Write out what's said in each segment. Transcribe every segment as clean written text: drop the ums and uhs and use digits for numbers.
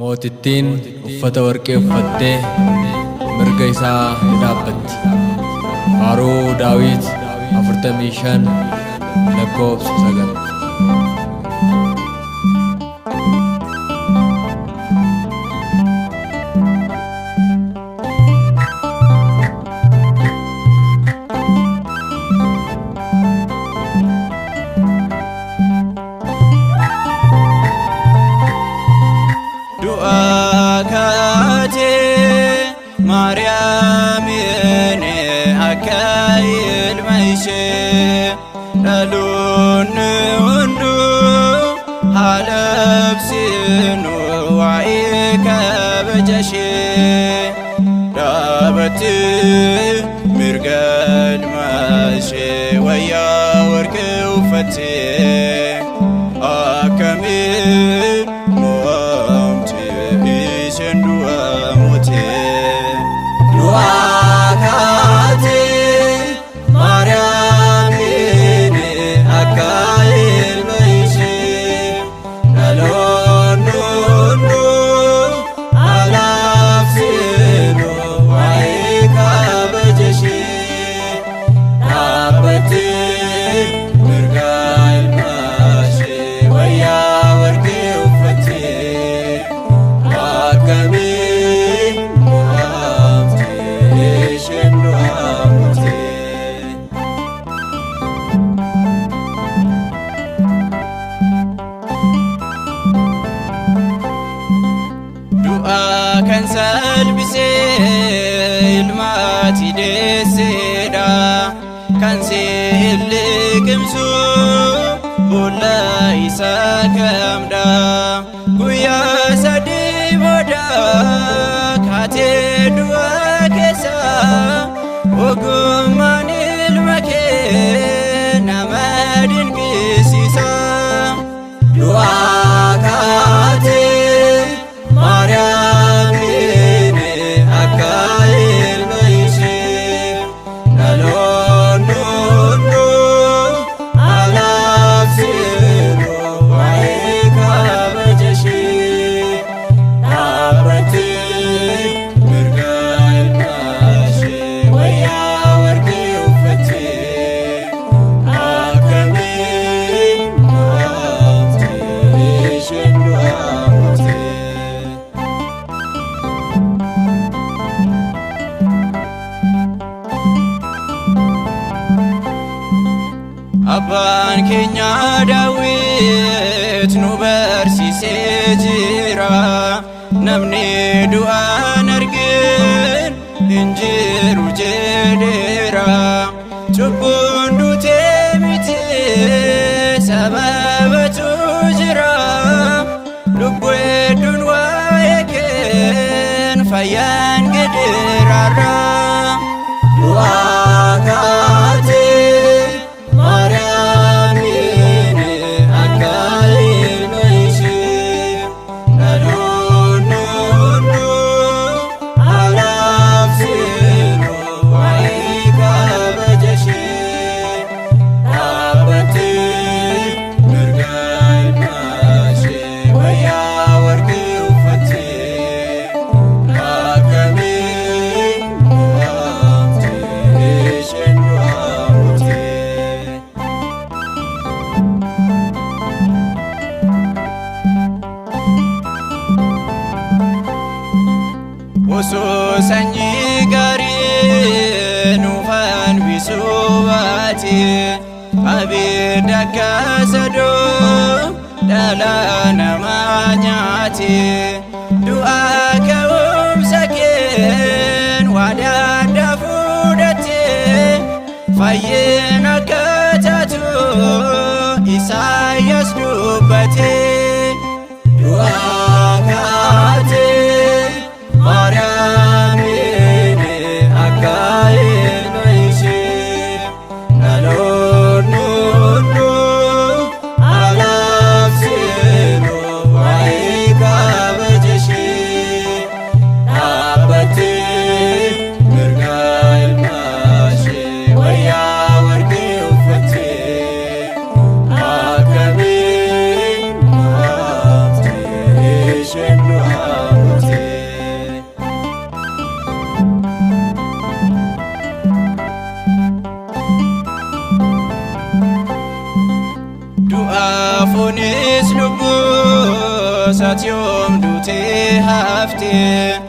Mootittiin uffata warqee uffattee mirga isaa dhaabbatti. Faaruu Daawit 45 lakkoofsa 9. Maryam ine akail maishe dalun undu halabsinu waika bajashe dabati mirgal mashe waya warke ufati akamil muamti ishendu amote Wakati Maryam ini akail maishe dalon dundu alafsinu waika bajashi abati mirgal mashe waya warke ufati akami kan salbise ilmaati deesseedha kan seelli qimsu bolla isaa kamdha guyyaa sadii booda kaatee du'a keessa ogummaan ilma kee nama dinqisiisa du'aa kaatee Maryam ini akail maishe dalon dundu alafsinu waika bajashi abati mirgal mashe waya warke ufati akami muamti ishendu amote Abbaan keenya Daawit nu barsiisee jira namni du'aan argin hin jiru jedheera cubbuun duutee miti sababatu jira lubbuu hedduun waa'ee keen fayyaan gidiraarra du'aa kaatee Maryam ini akail maishe dalun dundu alafsinu waika bajashi abati mirgal mashe waya warke ufati akami muamti ishendu amote Osoo sanyii gaarii nuufan bisuubaati abidda kaasadoo dhala namaa nyaati du'aa ka'umsa keen waadaadda fudhattee fayyina akka taatu Isaayyaas dubbatee du'aa kaatee Maryam ini akail maishe dalon dundu alafsinu waika bajashi abati mirgal mashe waya warke ufati akami du'aa Du'aafuunis lubbuus ati yoom duutee haftee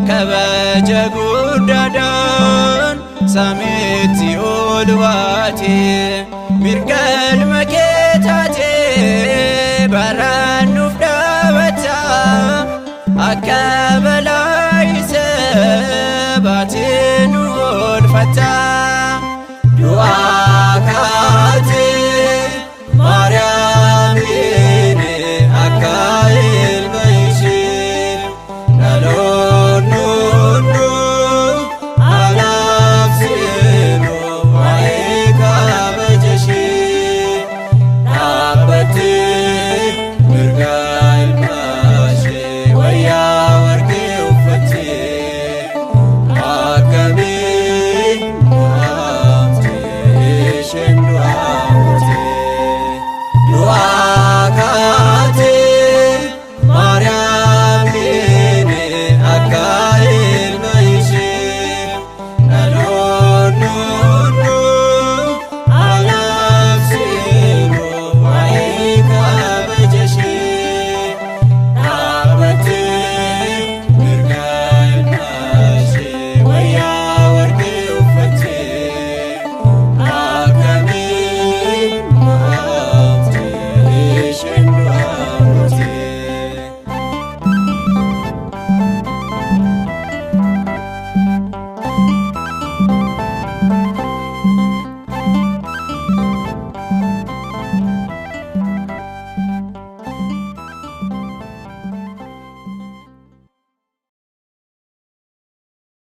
kabaja guddaadhaan samiitti ol baatee mirga ilma kee taatee baraan nuuf dhaabatta akka